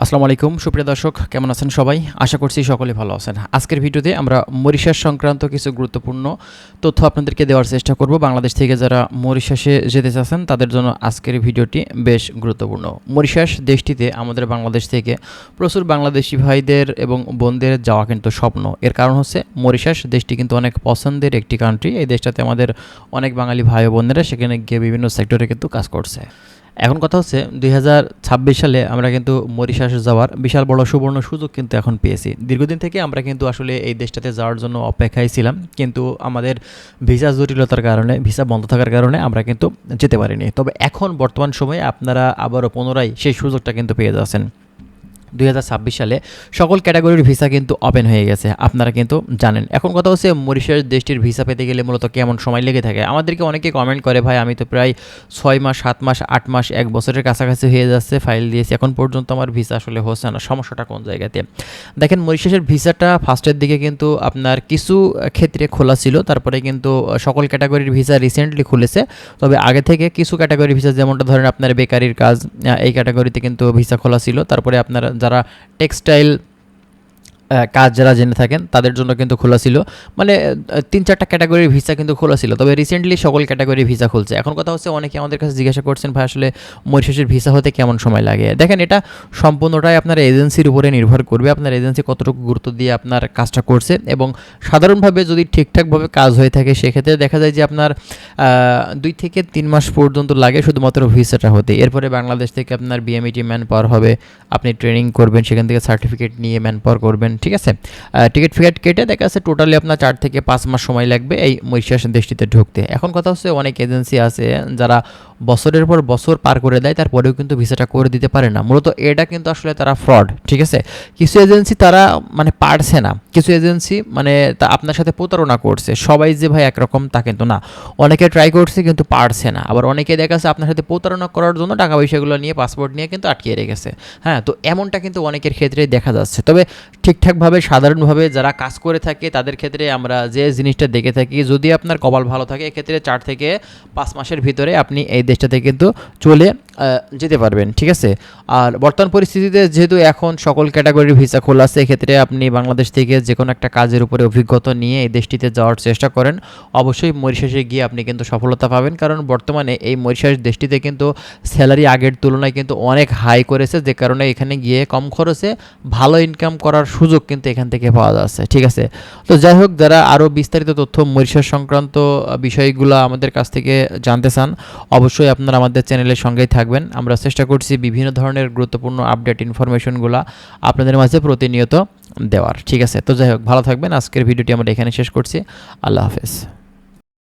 আসসালামু আলাইকুম সুপ্রিয় দর্শক, কেমন আছেন সবাই? আশা করছি সকলে ভালো আছেন। আজকের ভিডিওতে আমরা মরিশাস সংক্রান্ত কিছু গুরুত্বপূর্ণ তথ্য আপনাদেরকে দেওয়ার চেষ্টা করব। বাংলাদেশ থেকে যারা মরিশাসে যেতে চাচ্ছেন তাদের জন্য আজকের ভিডিওটি বেশ গুরুত্বপূর্ণ। মরিশাস দেশটিতে আমাদের বাংলাদেশ থেকে প্রচুর বাংলাদেশি ভাইদের এবং বোনদের যাওয়া কিন্তু স্বপ্ন। এর কারণ হচ্ছে মরিশাস দেশটি কিন্তু অনেক পছন্দের একটি কান্ট্রি। এই দেশটাতে আমাদের অনেক বাঙালি ভাই ও বোনেরা সেখানে গিয়ে বিভিন্ন সেক্টরে কিন্তু কাজ করছে। এখন কথা হচ্ছে 2026 সালে আমরা কিন্তু মরিশাস যাওয়ার বিশাল বড় সুবর্ণ সুযোগ কিন্তু এখন পেয়েছি। দীর্ঘদিন থেকে আমরা কিন্তু আসলে এই দেশটাতে যাওয়ার জন্য অপেক্ষায় ছিলাম, কিন্তু আমাদের ভিসা জটিলতার কারণে, ভিসা বন্ধ থাকার কারণে আমরা কিন্তু যেতে পারিনি। তবে এখন বর্তমান সময়ে আপনারা আবারও পুনরায় সেই সুযোগটা কিন্তু পেয়ে যাচ্ছেন। 2026 সালে সকল ক্যাটাগরির ভিসা কিন্তু ওপেন হয়ে গেছে, আপনারা কিন্তু জানেন। এখন কথা হচ্ছে মরিশাস দেশটির ভিসা পেতে গেলে মূলত কেমন সময় লেগে থাকে। আমাদেরকে অনেকে কমেন্ট করে, ভাই আমি তো প্রায় 6 মাস, 7 মাস, 8 মাস, 1 বছরের কাছাকাছি হয়ে যাচ্ছে, ফাইল দিয়েছি, এখন পর্যন্ত আমার ভিসা আসলে হচ্ছে না, সমস্যাটা কোন জায়গাতে? দেখেন, মরিশাসের ভিসাটা ফার্স্টের দিকে কিন্তু আপনার কিছু ক্ষেত্রে খোলা ছিল, তারপরে কিন্তু সকল ক্যাটাগরির ভিসা রিসেন্টলি খুলেছে। তবে আগে থেকে কিছু ক্যাটাগরি ভিসা, যেমনটা ধরেন আপনার বেকারির কাজ, এই ক্যাটাগরিতে কিন্তু ভিসা খোলা ছিল। তারপরে আপনার যারা টেক্সটাইল কাজ যারা জেনে থাকেন তাদের জন্য কিন্তু খোলা ছিল, মানে 3-4টা ক্যাটাগরির ভিসা কিন্তু খোলা ছিল। তবে রিসেন্টলি সকল ক্যাটাগরির ভিসা খুলছে। এখন কথা হচ্ছে, অনেকে আমাদের কাছে জিজ্ঞাসা করছেন, ভাই আসলে মরিশাসের ভিসা হতে কেমন সময় লাগে? দেখেন, এটা সম্পূর্ণটাই আপনার এজেন্সির উপরে নির্ভর করবে, আপনার এজেন্সি কতটুকু গুরুত্ব দিয়ে আপনার কাজটা করছে। এবং সাধারণভাবে যদি ঠিকঠাকভাবে কাজ হয়ে থাকে সেক্ষেত্রে দেখা যায় যে আপনার 2 থেকে 3 মাস পর্যন্ত লাগে শুধুমাত্র ভিসাটা হতে। এরপরে বাংলাদেশ থেকে আপনার বিএমইটি ম্যান পাওয়ার হবে, আপনি ট্রেনিং করবেন, সেখান থেকে সার্টিফিকেট নিয়ে ম্যান পাওয়ার করবেন, ঠিক আছে? টিকিট ফিকেট কেটে দেখা যাচ্ছে টোটালি আপনার 4 থেকে 5 মাস সময় লাগবে এই মরিশাস দেশটিতে ঢুকতে। এখন কথা হচ্ছে, অনেক এজেন্সি আছে যারা বছরের পর বছর পার করে দেয়, তারপরেও কিন্তু ভিসাটা করে দিতে পারে না। মূলত এটা কিন্তু আসলে তারা ফ্রড, ঠিক আছে? কিছু এজেন্সি তারা মানে পারছে না, কিছু এজেন্সি মানে তা আপনার সাথে প্রতারণা করছে। সবাই যে ভাই একরকম তা কিন্তু না, অনেকে ট্রাই করছে কিন্তু পারছে না। আবার অনেকে দেখা যাচ্ছে আপনার সাথে প্রতারণা করার জন্য টাকা পয়সাগুলো নিয়ে, পাসপোর্ট নিয়ে কিন্তু আটকিয়ে রেখেছে। হ্যাঁ, তো এমনটা কিন্তু অনেকের ক্ষেত্রেই দেখা যাচ্ছে। তবে ঠিকঠাকভাবে সাধারণভাবে যারা কাজ করে থাকে তাদের ক্ষেত্রে আমরা যে জিনিসটা দেখে থাকি, যদি আপনার কপাল ভালো থাকে এক্ষেত্রে 4 থেকে 5 মাসের ভিতরে আপনি এই দেশটাতে কিন্তু চলে যেতে পারবেন, ঠিক আছে? আর বর্তমান পরিস্থিতিতে যেহেতু এখন সকল ক্যাটাগরির ভিসা খোলা আছে, এক্ষেত্রে আপনি বাংলাদেশ থেকে যে কোনো একটা কাজের উপরে অভিজ্ঞতা নিয়ে এই দেশটিতে যাওয়ার চেষ্টা করেন। অবশ্যই মরিশাসে গিয়ে আপনি কিন্তু সফলতা পাবেন, কারণ বর্তমানে এই মরিশাস দেশটিতে কিন্তু স্যালারি আগের তুলনায় কিন্তু অনেক হাই করেছে, যে কারণে এখানে গিয়ে কম খরচে ভালো ইনকাম করার সুযোগ কিন্তু এখান থেকে পাওয়া যাচ্ছে, ঠিক আছে? তো যাই হোক, যারা আরও বিস্তারিত তথ্য মরিশাস সংক্রান্ত বিষয়গুলো আমাদের কাছ থেকে জানতে চান, অবশ্যই আপনারা আমাদের চ্যানেলের সঙ্গেই থাকবেন। আমরা চেষ্টা করছি বিভিন্ন ধরনের গুরুত্বপূর্ণ আপডেট ইনফরমেশনগুলো আপনাদের মাঝে প্রতিনিয়ত দেওয়ার, ঠিক আছে? তো যাই হোক, ভালো থাকবেন। আজকের ভিডিওটি আমরা এখানে শেষ করছি। আল্লাহ হাফেজ।